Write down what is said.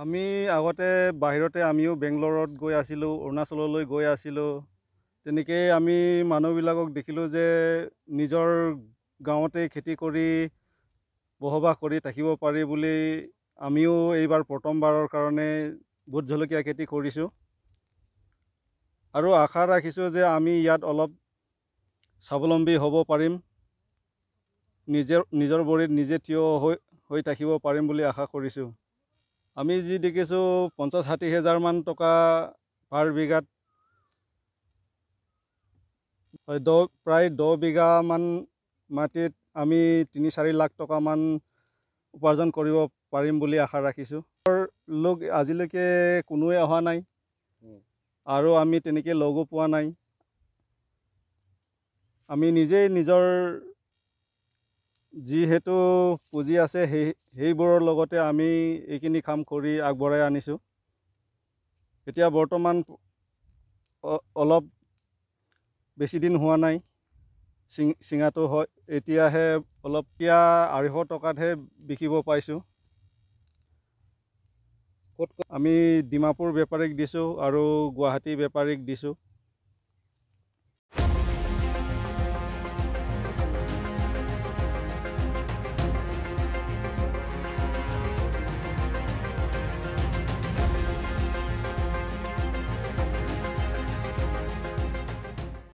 আমি আগতে বাহিৰতে আমিও বেংগলোৰত গৈ আছিলোঁ, অৰুণাচললৈ গৈ আছিলোঁ। তেনেকৈ আমি মানুহবিলাকক দেখিলোঁ যে নিজৰ গাঁৱতে খেতি কৰি বসবাস কৰি থাকিব পাৰি বুলি আমিও এইবাৰ প্ৰথমবাৰৰ কাৰণে ভোট জলকীয়া খেতি কৰিছোঁ। আৰু আশা ৰাখিছোঁ যে আমি ইয়াত অলপ স্বাৱলম্বী হ'ব পাৰিম, নিজৰ ভৰিত নিজে থিয় হৈ থাকিব পাৰিম বুলি আশা কৰিছোঁ। আমি যি দেখিছোঁ 50-60 হাজাৰমান টকা পাৰ বিঘাত, প্ৰায় 10 বিঘামান মাটিত আমি 3-4 লাখ টকামান উপাৰ্জন কৰিব পাৰিম বুলি আশা ৰাখিছোঁ। লোক আজিলৈকে কোনোৱে অহা নাই আৰু আমি তেনেকৈ লগো পোৱা নাই। আমি নিজেই নিজৰ যিহেতু পুঁজি আছে সেইবোৰৰ লগতে আমি এইখিনি কাম কৰি আগবঢ়াই আনিছোঁ। এতিয়া বৰ্তমান অলপ বেছি দিন হোৱা নাই চিঙাটো হয়, এতিয়াহে অলপ 250 টকাতহে বিকিব পাইছোঁ। আমি ডিমাপুৰ বেপাৰীক দিছোঁ আৰু গুৱাহাটী বেপাৰীক দিছোঁ।